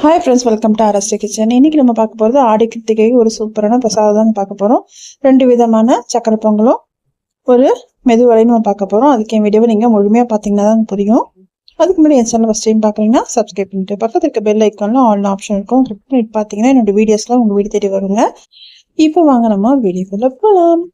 Hi friends, welcome to RST kitchen. இன்னைக்கு நம்ம பார்க்க போகிறது ஆடி கிருத்திகை ஒரு சூப்பரான பிரசாதம் தான் பார்க்க போகிறோம். 2 விதமான சக்கரை பொங்கலும் ஒரு மெதுவடையும் நம்ம பார்க்க போகிறோம். அதுக்கு என் வீடியோவை நீங்கள் முழுமையாக பார்த்தீங்கன்னா தான் புரியும். அதுக்கு முன்னாடி என் சேனல் ஃபஸ்ட் டைம் பார்க்குறீங்கன்னா சப்ஸ்கிரைப் பண்ணிட்டு பக்கத்தில் இருக்க பெல் ஐக்கானில் ஆல் ஆப்ஷன் இருக்கும். கிளிக் பண்ணிட்டு பார்த்தீங்கன்னா என்னோட வீடியோஸ்லாம் உங்கள் வீடு தேடி வருங்க. இப்போ வாங்க நம்ம வீடியோக்குள்ள போகலாம்.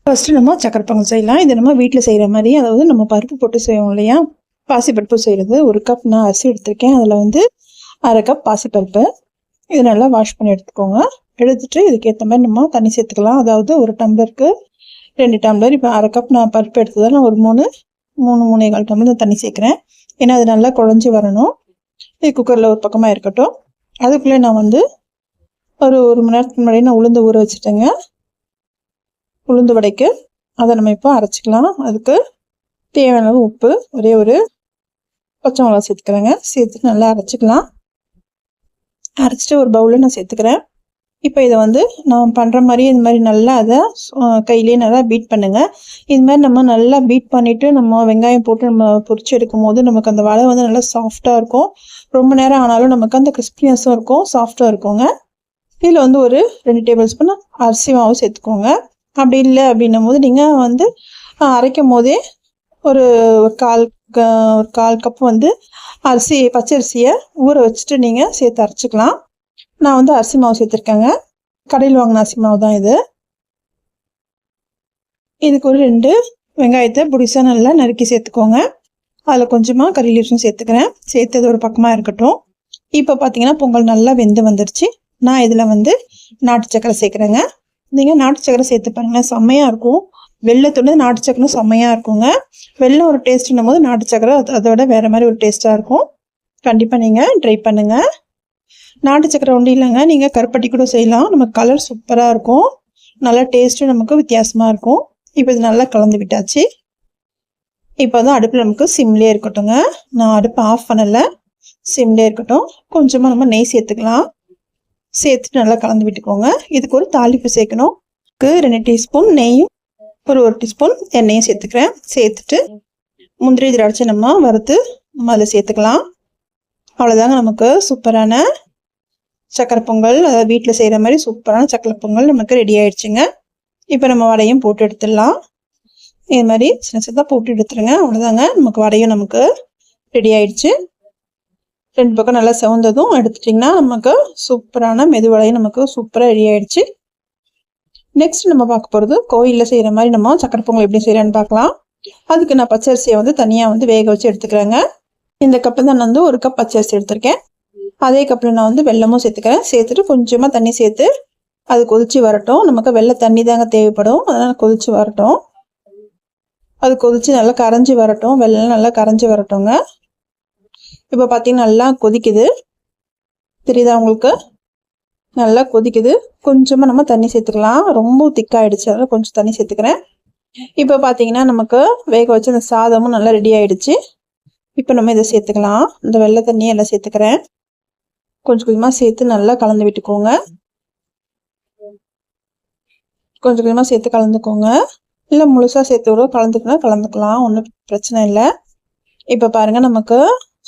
ஃபஸ்ட்டு நம்ம சக்கரை பொங்கல் செய்யலாம். இது நம்ம வீட்டில் செய்கிற மாதிரி, அதாவது நம்ம பருப்பு போட்டு செய்வோம் இல்லையா, பாசிப்பருப்பு செய்கிறது. 1 கப் நான் அரிசி எடுத்திருக்கேன். அதில் வந்து 1/2 கப் பாசிப்பருப்பு. இது நல்லா வாஷ் பண்ணி எடுத்துக்கோங்க. எடுத்துட்டு இதுக்கேற்ற மாதிரி நம்ம தண்ணி சேர்த்துக்கலாம். அதாவது 1 டம்ளருக்கு 2 டம்ளர். இப்போ 1/2 கப் நான் பருப்பு எடுத்ததால் நான் ஒரு 3-3.25 டம்ளர் தண்ணி சேர்க்குறேன். ஏன்னா அது நல்லா குழஞ்சி வரணும். இது குக்கரில் ஒரு பக்கமாக இருக்கட்டும். அதுக்குள்ளே நான் வந்து ஒரு மணி நேரத்துக்கு முன்னாடி நான் உளுந்து ஊற வச்சுட்டேங்க. உளுந்து வடைக்கு அதை நம்ம இப்போ அரைச்சிக்கலாம். அதுக்கு தேவையான உப்பு, ஒரே ஒரு பச்சை மிளகா சேர்த்துக்கிறேங்க. சேர்த்துட்டு நல்லா அரைச்சிக்கலாம். அரைச்சிட்டு ஒரு பவுலில் நான் சேர்த்துக்கிறேன். இப்போ இதை வந்து நான் பண்ணுற மாதிரி இந்த மாதிரி நல்லா அதை கையிலேயே நல்லா பீட் பண்ணுங்கள். இது மாதிரி நம்ம நல்லா பீட் பண்ணிவிட்டு நம்ம வெங்காயம் போட்டு நம்ம பொரிச்சு எடுக்கும் போது நமக்கு அந்த வடை வந்து நல்லா சாஃப்டாக இருக்கும். ரொம்ப நேரம் ஆனாலும் நமக்கு அந்த கிறிஸ்பினஸும் இருக்கும், சாஃப்டாக இருக்குங்க. இதில் வந்து ஒரு 2 டேபிள் ஸ்பூன் அரிசி மாவு சேர்த்துக்கோங்க. அப்படி இல்லை அப்படின்னும் போது நீங்கள் வந்து அரைக்கும் போதே ஒரு கால் கப் வந்து பச்சரிசியை ஊற வச்சுட்டு நீங்கள் சேர்த்து அரைச்சிக்கலாம். நான் வந்து அரிசி மாவு சேர்த்துருக்கேங்க. கடையில் வாங்கின அரிசி மாவு தான் இது. இதுக்கு ஒரு 2 வெங்காயத்தை புடிசாக நல்லா நறுக்கி சேர்த்துக்கோங்க. அதில் கொஞ்சமாக கறி லீவ்ஸும் சேர்த்துக்கிறேன். சேர்த்தது ஒரு பக்கமாக இருக்கட்டும். இப்போ பார்த்தீங்கன்னா பொங்கல் நல்லா வெந்து வந்துருச்சு. நான் இதில் வந்து நாட்டு சக்கரை சேர்க்குறேங்க. நீங்கள் நாட்டு சக்கரை சேர்த்து பாருங்கள், செம்மையாக இருக்கும். வெள்ளத்தோட நாட்டு சக்கரை செம்மையாக இருக்குங்க. வெள்ளம் ஒரு டேஸ்ட்னும் போது நாட்டு சக்கரை அதோட வேறு மாதிரி ஒரு டேஸ்ட்டாக இருக்கும். கண்டிப்பாக நீங்கள் ட்ரை பண்ணுங்கள். நாட்டு சக்கரை ஒன்றும் இல்லைங்க, நீங்கள் கருப்பட்டி கூட செய்யலாம். நமக்கு கலர் சூப்பராக இருக்கும். நல்லா டேஸ்ட்டும் நமக்கு வித்தியாசமாக இருக்கும். இப்போ இது நல்லா கலந்து விட்டாச்சு. இப்போ தான் அடுப்பில் நமக்கு சிம்லேயே இருக்கட்டும்ங்க. நான் அடுப்பை ஆஃப் பண்ணலை, சிம்லேயே இருக்கட்டும். கொஞ்சமாக நம்ம நெய் சேர்த்துக்கலாம். சேர்த்துட்டு நல்லா கலந்து விட்டுக்கோங்க. இதுக்கு ஒரு தாளிப்பு சேர்க்கணும். 2 டீஸ்பூன் நெய்யும் ஒரு டீஸ்பூன் எண்ணெயும் சேர்த்துக்கிறேன். சேர்த்துட்டு முந்திரி திராட்சை நம்ம வறுத்து நம்ம அதில் சேர்த்துக்கலாம். அவ்வளோதாங்க, நமக்கு சூப்பரான சக்கரை பொங்கல், அதாவது வீட்டில் செய்கிற மாதிரி சூப்பரான சக்கரை பொங்கல் நமக்கு ரெடி ஆயிடுச்சுங்க. இப்போ நம்ம வடையும் போட்டு எடுத்துடலாம். இது மாதிரி சின்ன சின்னதாக போட்டு எடுத்துருங்க. அவ்வளோதாங்க, நமக்கு வடையும் நமக்கு ரெடி ஆயிடுச்சு. 2 பக்கம் நல்லா செவந்ததும் எடுத்துட்டிங்கன்னா நமக்கு சூப்பரான மெதுவடையும் நமக்கு சூப்பராக ரெடி ஆகிடுச்சு. நெக்ஸ்ட் நம்ம பார்க்க போகிறது கோயிலில் செய்கிற மாதிரி நம்ம சக்கரை பொங்கல் எப்படி செய்கிறேன்னு பார்க்கலாம். அதுக்கு நான் பச்சரிசியை வந்து தனியாக வந்து வேக வச்சு எடுத்துக்கிறேங்க. இந்த கப்பில் தான் நான் வந்து 1 கப் பச்சரிசி எடுத்திருக்கேன். அதே கப்பில் நான் வந்து வெல்லமும் சேர்த்துக்கிறேன். சேர்த்துட்டு கொஞ்சமாக தண்ணி சேர்த்து அது கொதிச்சு வரட்டும். நமக்கு வெள்ளை தண்ணி தாங்க தேவைப்படும், அதனால் கொதிச்சு வரட்டும். அது கொதிச்சு நல்லா கரைஞ்சி வரட்டும். வெள்ளம் நல்லா கரைஞ்சி வரட்டும்ங்க. இப்போ பார்த்தீங்கன்னா நல்லா கொதிக்குது, தெரியுதா உங்களுக்கு? நல்லா கொதிக்குது. கொஞ்சமாக நம்ம தண்ணி சேர்த்துக்கலாம். ரொம்ப திக்காயிடுச்சு, அதனால் கொஞ்சம் தண்ணி சேர்த்துக்கிறேன். இப்போ பார்த்தீங்கன்னா நமக்கு வேக வச்சு அந்த சாதமும் நல்லா ரெடி ஆயிடுச்சு. இப்போ நம்ம இதை சேர்த்துக்கலாம். இந்த வெள்ளை தண்ணியை எல்லாம் சேர்த்துக்கிறேன். கொஞ்சம் கொஞ்சமாக சேர்த்து நல்லா கலந்து விட்டுக்கோங்க. கொஞ்சம் கொஞ்சமாக சேர்த்து கலந்துக்கோங்க. இல்லை முழுசாக சேர்த்து கூட கலந்துக்கலாம், ஒன்றும் பிரச்சனை இல்லை. இப்போ பாருங்கள், நமக்கு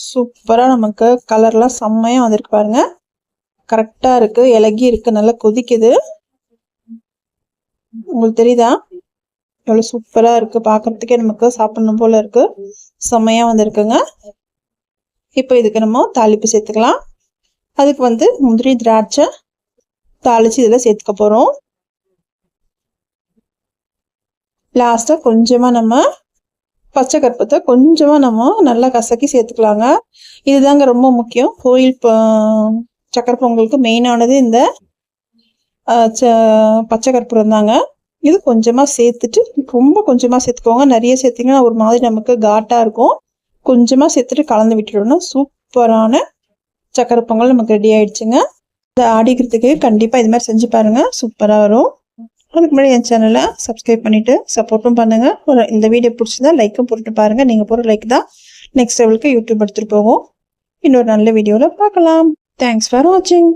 சூப்பராக நமக்கு கலர்லாம் செம்மையாக வந்திருக்கு பாருங்க. கரெக்டாக இருக்குது, இலகி இருக்குது, நல்லா கொதிக்குது. உங்களுக்கு தெரியுதா எவ்வளோ சூப்பராக இருக்குது? பார்க்குறதுக்கே நமக்கு சாப்பிடணும் போல் இருக்குது. செம்மையாக வந்திருக்குங்க. இப்போ இதுக்கு நம்ம தாளிப்பு சேர்த்துக்கலாம். அதுக்கு வந்து முந்திரி திராட்சை தாளித்து இதில் சேர்த்துக்க போகிறோம். லாஸ்ட்டாக கொஞ்சமாக நம்ம பச்சை கற்பூரத்தை கொஞ்சமாக நம்ம நல்லா கசக்கி சேர்த்துக்கலாங்க. இதுதாங்க ரொம்ப முக்கியம். கோயில் சக்கரை பொங்கலுக்கு மெயினானது இந்த பச்சை கற்பூரம் தாங்க. இது கொஞ்சமாக சேர்த்துட்டு, ரொம்ப கொஞ்சமாக சேர்த்துக்கோங்க. நிறைய சேர்த்திங்கன்னா ஒரு மாதிரி நமக்கு காட்டாக இருக்கும். கொஞ்சமாக சேர்த்துட்டு கலந்து விட்டுட்டோம்னா சூப்பரான சக்கரை பொங்கல் நமக்கு ரெடி ஆயிடுச்சுங்க. இந்த ஆடிக்கிறதுக்கு கண்டிப்பாக இது மாதிரி செஞ்சு பாருங்கள், சூப்பராக வரும். அதுக்கு முன்னாடி என் சேனலை சப்ஸ்கிரைப் பண்ணிவிட்டு சப்போர்ட்டும் பண்ணுங்கள். இந்த வீடியோ பிடிச்சிருந்தா லைக்கும் போட்டு பாருங்கள். நீங்கள் போகிற லைக் தான் நெக்ஸ்ட் லெவலுக்கு யூடியூப் எடுத்துகிட்டு போகும். இன்னொரு நல்ல வீடியோவில் பார்க்கலாம். தேங்க்ஸ் ஃபார் வாட்சிங்.